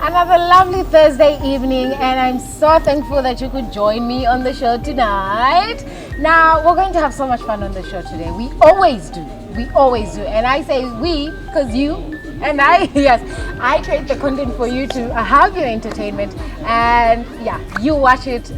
Another lovely Thursday evening, and I'm so thankful that you could join me on the show tonight. Now, we're going to have so much fun on the show today. We always do. We always do. And I say we because you and I, yes, I create the content for you to have your entertainment, and yeah, you watch it.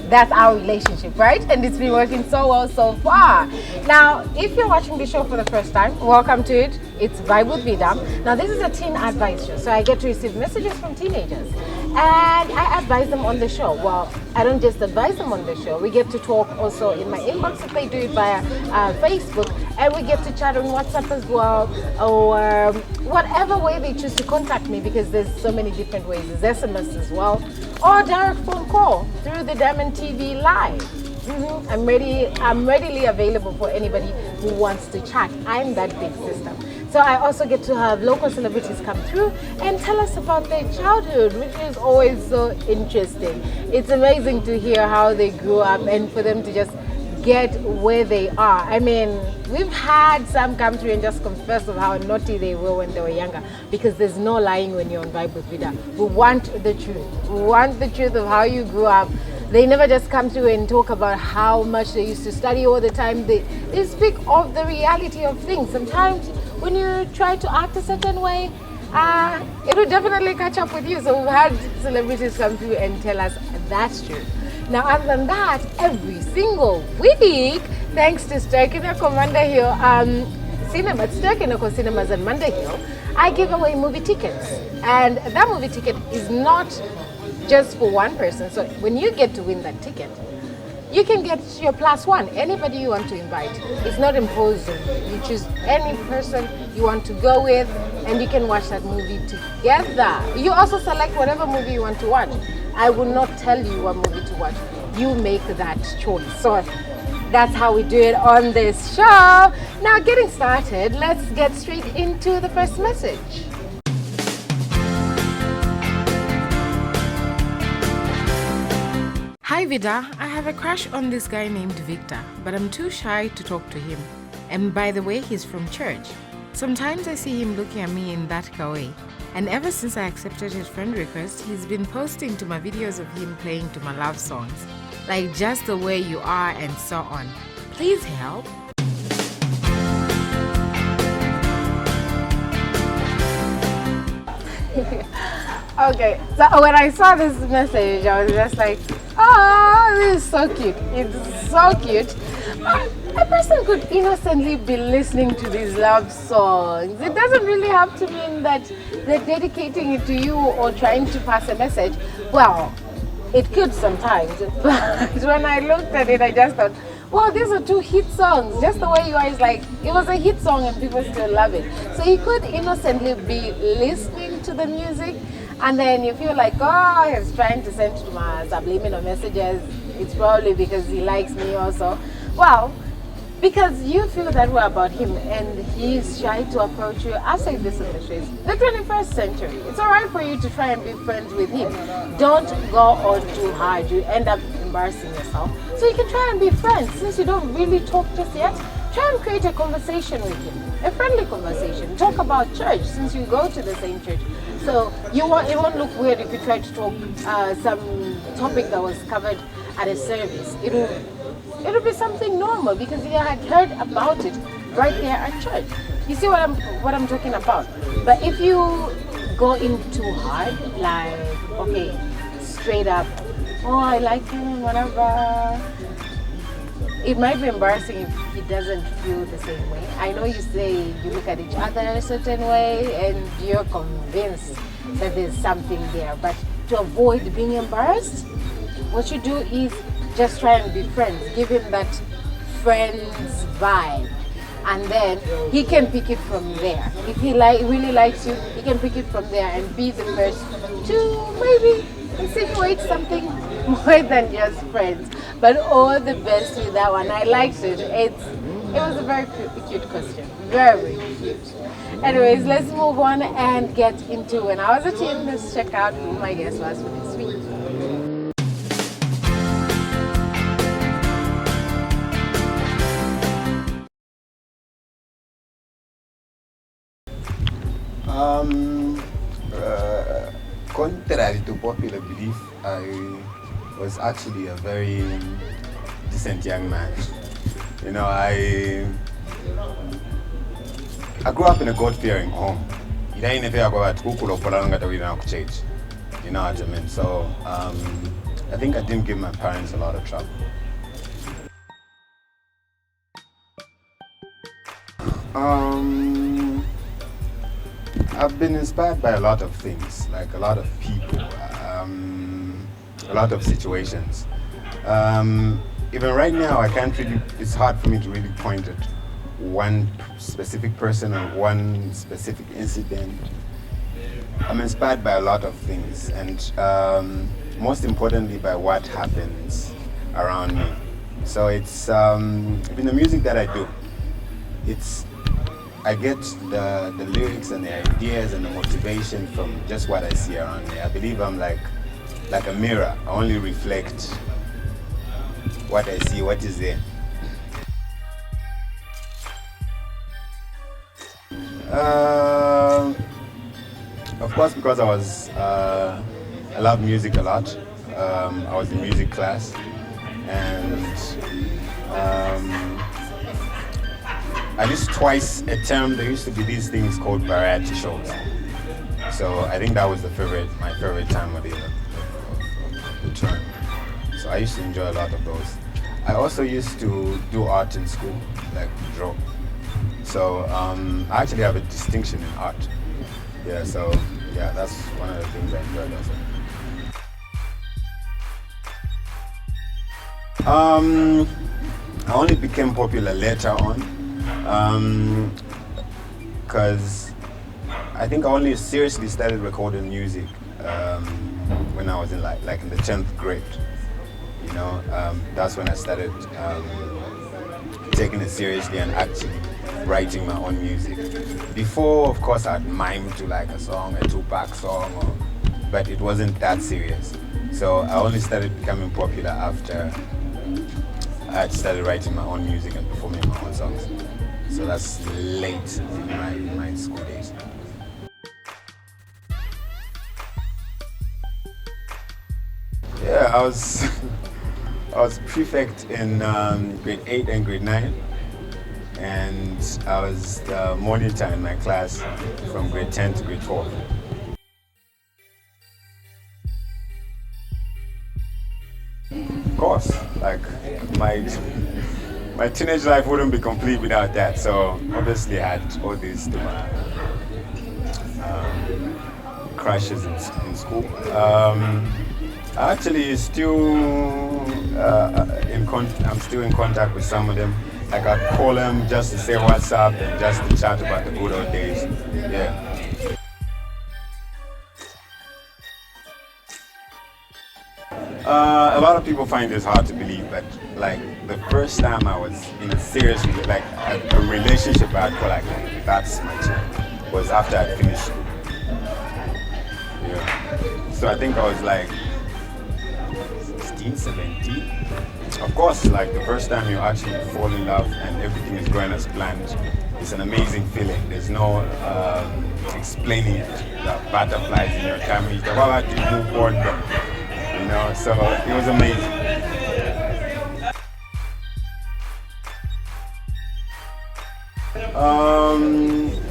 That's our relationship, right? And it's been working so well so far. Now, if you're watching the show for the first time, welcome to it. It's Vibe with Vida. Now, this is a teen advice show, so I get to receive messages from teenagers, and I advise them on the show. Well, I don't just advise them on the show. We get to talk also in my inbox if they do it via Facebook, and we get to chat on WhatsApp as well, or whatever way they choose to contact me, because there's so many different ways. There's SMS as well, or direct phone call through the Diamond TV Live. I'm readily available for anybody who wants to chat. I'm that big sister. So I also get to have local celebrities come through and tell us about their childhood, which is always so interesting. It's amazing to hear how they grew up and for them to just get where they are. I mean, we've had some come through and just confess of how naughty they were when they were younger, because there's no lying when you're on Vibe with Vida. We want the truth. We want the truth of how you grew up. They never just come through and talk about how much they used to study all the time. They speak of the reality of things. Sometimes when you try to act a certain way, it will definitely catch up with you. So we've had celebrities come through and tell us that's true. Now, other than that, every single week, thanks to Sterkinako Manda Hill Cinema, Sterkinako Cinemas and Manda Hill, I give away movie tickets. And that movie ticket is not just for one person. So when you get to win that ticket, you can get your plus one, anybody you want to invite. It's not imposed on you. You choose any person you want to go with, and you can watch that movie together. You also select whatever movie you want to watch. I will not tell you what movie to watch. You make that choice. So that's how we do it on this show. Now, getting started, let's get straight into the first message. Hi Vida, I have a crush on this guy named Victor, but I'm too shy to talk to him. And by the way, he's from church. Sometimes I see him looking at me in that way. And ever since I accepted his friend request, he's been posting to my videos of him playing to my love songs, like Just the Way You Are and so on. Please help. Okay, so when I saw this message, I was just like, oh, this is so cute. It's so cute. A person could innocently be listening to these love songs. It doesn't really have to mean that they're dedicating it to you or trying to pass a message. Well, it could sometimes, but when I looked at it, I just thought, well, these are two hit songs. Just the Way You Are is like, it was a hit song and people still love it. So he could innocently be listening to the music, and then you feel like, oh, he's trying to send to my subliminal messages. It's probably because he likes me also. Well, because you feel that way about him and he's shy to approach you. I say this in the streets. The 21st century. It's alright for you to try and be friends with him. Don't go on too hard. You end up embarrassing yourself. So you can try and be friends. Since you don't really talk just yet, try and create a conversation with him. A friendly conversation. Talk about church, since you go to the same church. So it won't look weird if you try to talk some topic that was covered at a service. It'll be something normal because you had heard about it right there at church. You see what I'm talking about? But if you go in too hard, like, okay, straight up, oh, I like him, whatever, it might be embarrassing if he doesn't feel the same way. I know you say you look at each other a certain way and you're convinced that there's something there, but to avoid being embarrassed, what you do is just try and be friends. Give him that friends vibe, and then he can pick it from there. If he really likes you, he can pick it from there and be the first to maybe insinuate something more than just friends. But all the best with that one. I liked it. It was a very cute question. Very cute. Anyways, let's move on and get into When I Was a Teen. Let's check out who my guest was for this week. contrary to popular belief, I was actually a very decent young man. You know, I grew up in a God-fearing home. You know what I mean? So I think I didn't give my parents a lot of trouble. I've been inspired by a lot of things, like a lot of people, a lot of situations. Even right now, it's hard for me to really point at one specific person or one specific incident. I'm inspired by a lot of things, and most importantly by what happens around me. So it's in the music that I do, I get the lyrics and the ideas and the motivation from just what I see around me. I believe I'm like a mirror. I only reflect what I see, what is there. Of course, because I love music a lot. I was in music class, and at least twice a term there used to be these things called variety shows. So I think that was my favorite time of the term. So I used to enjoy a lot of those. I also used to do art in school, like draw. So I actually have a distinction in art. Yeah, so yeah, that's one of the things I enjoyed also. I only became popular later on, because I think I only seriously started recording music when I was in like in the 10th grade. You know, that's when I started taking it seriously and actually writing my own music. Before, of course, I'd mime to like a song, a Tupac song, but it wasn't that serious. So I only started becoming popular after I had started writing my own music and performing my own songs. So that's late in my school days. Yeah, I was prefect in grade 8 and grade 9, and I was the monitor in my class from grade 10 to grade 12. Of course, like my teenage life wouldn't be complete without that. So obviously I had all these crushes in school. I actually I'm still in contact with some of them. Like I'd call them just to say what's up and just to chat about the good old days. Yeah. A lot of people find this hard to believe, but like the first time I was in a serious a relationship, I'd call like that's my chick, was after I'd finished school. Yeah. So I think I was like 16, 17. Of course, like the first time you actually fall in love and everything is going as planned, it's an amazing feeling. There's no explaining it. The butterflies in your tummy, the about you move on, you know. So it was amazing.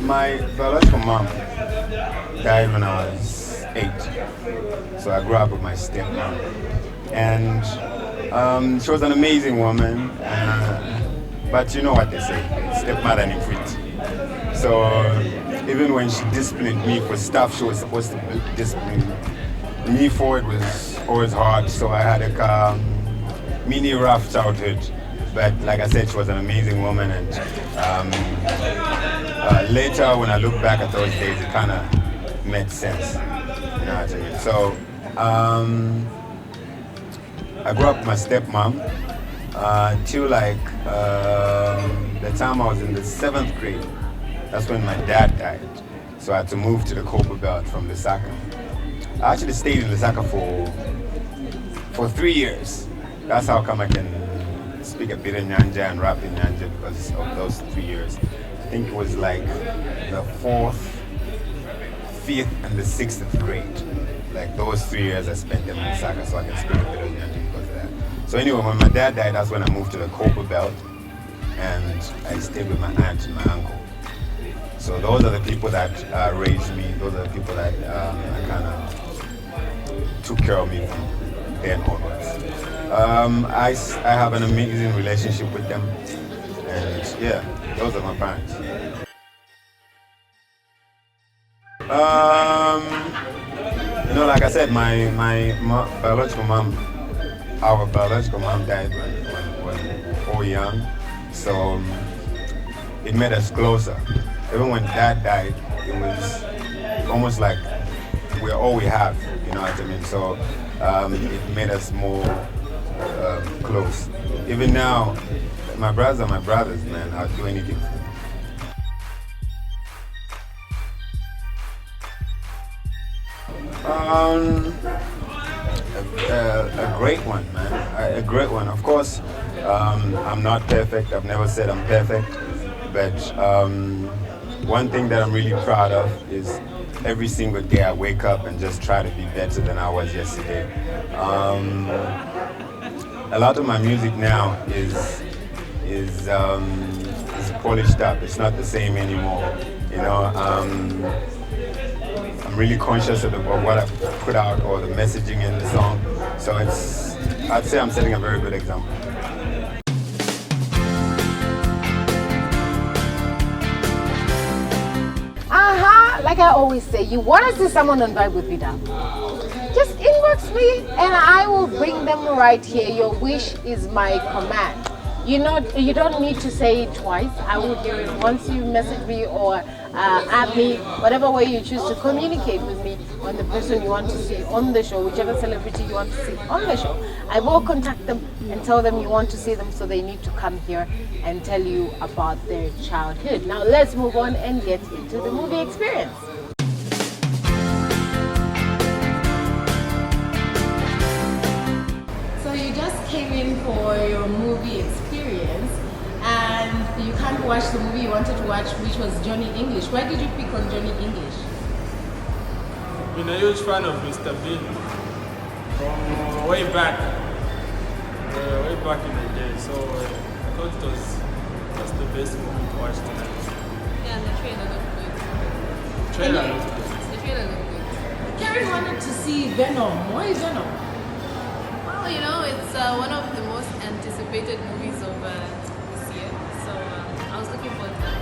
My biological mom died when I was 8, so I grew up with my stepmom, and she was an amazing woman, but you know what they say, stepmother ni pretty. So even when she disciplined me for stuff she was supposed to discipline me for, it was always hard. So I had a mini rough childhood, but like I said, she was an amazing woman, and later when I look back at those days, it kind of made sense. You know what I mean? So I grew up with my stepmom till like the time I was in the 7th grade. That's when my dad died. So I had to move to the Copper Belt from Lusaka. I actually stayed in Lusaka for 3 years. That's how come I can speak a bit of Nyanja and rap in Nyanja, because of those 3 years. I think it was like the 4th, 5th, and the 6th grade. like those 3 years I spent in Lusaka, so I can speak a bit of Nyanti because of that. So anyway, when my dad died, that's when I moved to the Copper Belt, and I stayed with my aunt and my uncle. So those are the people that raised me. Those are the people that kind of took care of me from then onwards. I have an amazing relationship with them, and yeah, those are my parents. Like I said, my biological mom, our biological mom died when we were young, so it made us closer. Even when Dad died, it was almost like we're all we have, you know what I mean? So it made us more close. Even now, my brothers are my brothers, man. I'll do anything for them. A great one, man. A great one. Of course, I'm not perfect. I've never said I'm perfect. But one thing that I'm really proud of is every single day I wake up and just try to be better than I was yesterday. A lot of my music now is polished up. It's not the same anymore. You know, I'm really conscious of what I put out or the messaging in the song. So I'd say I'm setting a very good example. Like I always say, you want to see someone on Vibe with Vida, just inbox me and I will bring them right here. Your wish is my command. You don't need to say it twice. I will hear it once you message me or add me, whatever way you choose to communicate with me on the person you want to see on the show, whichever celebrity you want to see on the show. I will contact them and tell them you want to see them, so they need to come here and tell you about their childhood. Now let's move on and get into the movie experience. So you just came in for your movie experience and you can't watch the movie you wanted to watch, which was Johnny English. Why did you pick on Johnny English? I've been a huge fan of Mr. Bean from way back in the day. So I thought it was the best movie to watch tonight. Yeah, and the trailer looked good. The trailer looked good. The trailer looked good. Karen wanted to see Venom. Why is Venom? Well, it's one of the most anticipated movies of this year. So I was looking forward to that.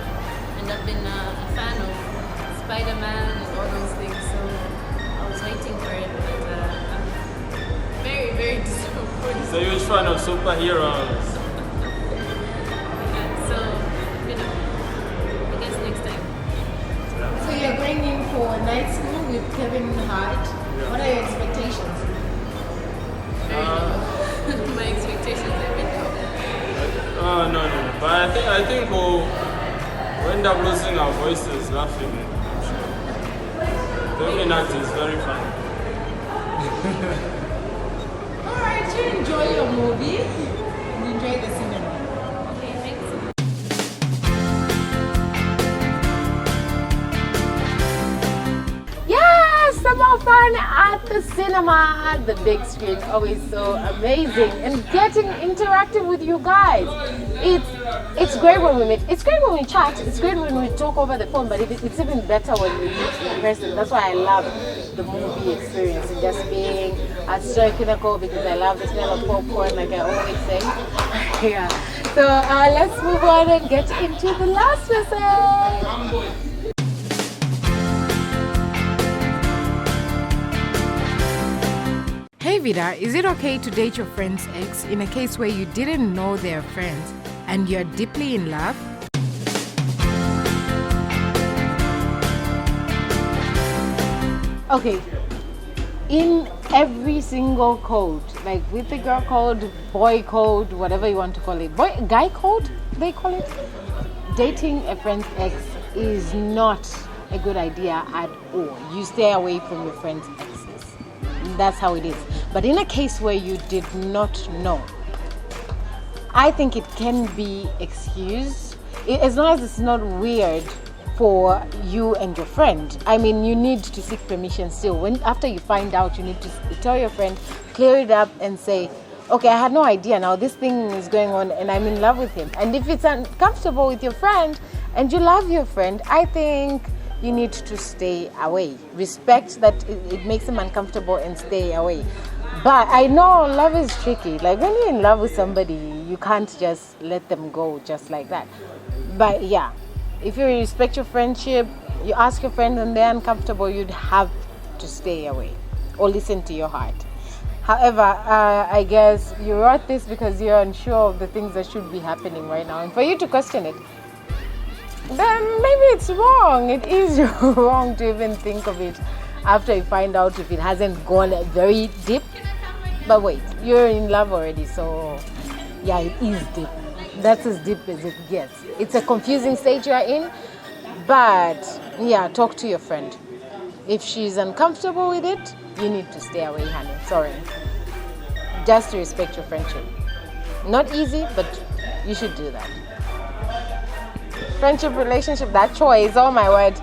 And I've been a fan of Spider-Man and all those things. So I was waiting for it. But I'm very, very disappointed. He's a huge fan of superheroes. So, I guess next time. So you're going in for night school with Kevin Hart. Yeah. What are your expectations? My expectations are a bit low. No. But I think we'll end up losing our voices laughing. I'm sure. Kevin Hart is very funny. Alright, you enjoy your movie and enjoy the cinema. Okay, thanks. Yes, some more fun at the cinema. The big screen, always so amazing. And getting interactive with you guys. It's great when we meet. It's great when we chat. It's great when we talk over the phone, but it's even better when we meet in person. That's why I love the movie experience and just being at Stoichinical, because I love the smell of popcorn, like I always say. Yeah. So let's move on and get into the last message. Hey Vida, is it okay to date your friend's ex in a case where you didn't know they're friends and you're deeply in love? Okay, in every single code, like with the girl code, boy code, whatever you want to call it, guy code, they call it, dating a friend's ex is not a good idea at all. You stay away from your friend's exes. That's how it is. But in a case where you did not know, I think it can be excused as long as it's not weird for you and your friend. I mean, you need to seek permission still. When after you find out, you need to tell your friend, clear it up, and say, okay, I had no idea. Now this thing is going on, and I'm in love with him. And if it's uncomfortable with your friend, and you love your friend, I think you need to stay away. Respect that it makes him uncomfortable and stay away. But I know love is tricky. Like when you're in love with somebody, you can't just let them go just like that. But yeah, if you respect your friendship, you ask your friend and they're uncomfortable, you'd have to stay away or listen to your heart. However, I guess you wrote this because you're unsure of the things that should be happening right now. And for you to question it, then maybe it's wrong. It is wrong to even think of it after you find out if it hasn't gone very deep. But wait, you're in love already, so yeah, it is deep. That's as deep as it gets. It's a confusing stage you're in, but yeah, talk to your friend. If she's uncomfortable with it, you need to stay away, honey. Sorry. Just to respect your friendship. Not easy, but you should do that. Friendship, relationship, that choice, oh my word.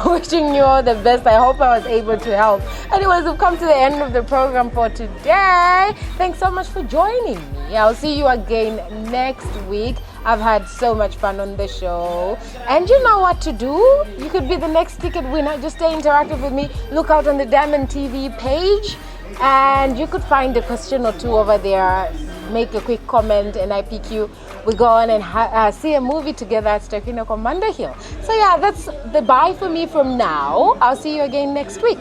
Wishing you all the best. I hope I was able to help. Anyways, we've come to the end of the program for today. Thanks so much for joining me. I'll see you again next week. I've had so much fun on the show. And you know what to do. You could be the next ticket winner. Just stay interactive with me. Look out on the Diamond TV page. And you could find a question or two over there. Make a quick comment and I pick you. We go on and see a movie together at Stakina Commander Hill. So yeah, that's the bye for me from now. I'll see you again next week.